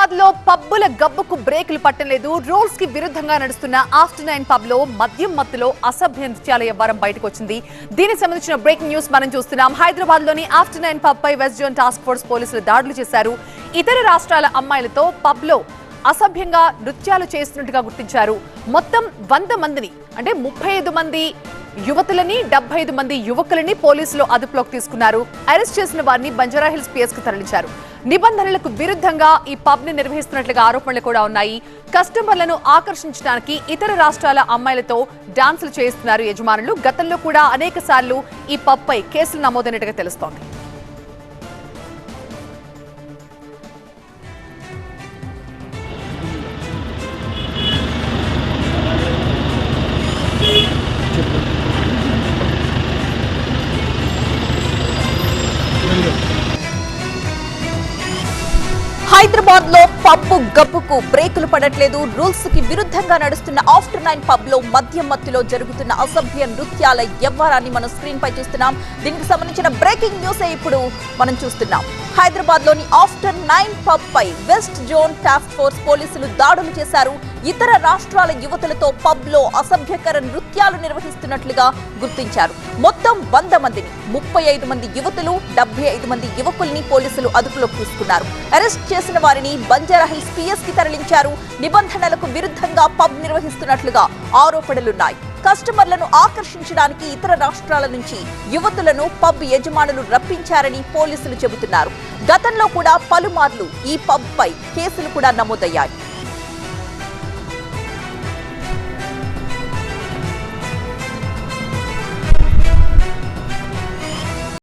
హైదరాబాద్ లో పబ్బుల గబ్బుకు బ్రేకులు పట్టలేదు. రూల్స్ కి విరుద్ధంగా నడుస్తున్న ఆఫ్టర్ 9 పబ్ లో మద్యం మత్తులో అసభ్య నృత్యాల వ్యవహారం బయటకు వచ్చింది. దీనికి సంబంధించిన బ్రేకింగ్ న్యూస్ మనం చూస్తున్నాం. హైదరాబాద్ లోని ఆఫ్టర్ 9 పబ్ పై వెస్ట్ జోన్ టాస్క్ ఫోర్స్ పోలీసులు దాడులు చేశారు. ఇతర రాష్ట్రాల అమ్మాయిలతో పబ్ లో అసభ్యంగా నృత్యాలు చేస్తున్నట్టుగా గుర్తించారు. మొత్తం 100 మందిని అంటే 35 మంది యువతులని 75 మంది యువకులని పోలీసులు అదుపులోకి తీసుకున్నారు. అరెస్ట్ చేసిన వారిని బంజారాహిల్స్ పిఎస్ కు తరలించారు. నిబంధనలకు విరుద్ధంగా ఈ పబ్ ని నిర్వహిస్తున్నట్లుగా ఆరోపణలు కూడా ఉన్నాయి. కస్టమర్లను ఆకర్షించడానికి ఇతర రాష్ట్రాల అమ్మాయిలతో డాన్సులు చేయిస్తున్నారు యజమానులు. గతంలో కూడా అనేక సార్లు ఈ పబ్ పై కేసులు నమోదైనట్టుగా తెలుస్తోంది. హైదరాబాద్ లో పబ్బు గబ్బుకు బ్రేకులు పడట్లేదు. రూల్స్ కి విరుద్ధంగా నడుస్తున్న ఆఫ్టర్ 9 పబ్ లో మద్యం మత్తులో జరుగుతున్న అసభ్య నృత్యాల వ్యవహారాన్ని మనం స్క్రీన్ పై చూస్తున్నాం. దీనికి సంబంధించిన బ్రేకింగ్ న్యూస్ ఇప్పుడు మనం చూస్తున్నాం. హైదరాబాద్ లోని ఆఫ్టర్ 9 పబ్ పై వెస్ట్ జోన్ టాస్క్ ఫోర్స్ పోలీసులు దాడులు చేశారు. ఇతర రాష్ట్రాల యువతులతో పబ్ లో అసభ్యకర నృత్యాలు నిర్వహిస్తున్నట్లుగా గుర్తించారు. మొత్తం 100 మందిని 35 మంది యువతులు 75 మంది యువకుల్ని పోలీసులు అదుపులోకి తీసుకున్నారు. అరెస్ట్ చేసిన వారిని బంజారాహిల్స్ పిఎస్ కి తరలించారు. నిబంధనలకు విరుద్ధంగా పబ్ నిర్వహిస్తున్నట్లుగా ఆరోపణలున్నాయి. కస్టమర్లను ఆకర్షించడానికి ఇతర రాష్ట్రాల నుంచి యువతులను పబ్ యజమానులు రప్పించారని పోలీసులు చెబుతున్నారు. గతంలో కూడా పలుమార్లు ఈ పబ్ పై కేసులు కూడా నమోదయ్యాయి.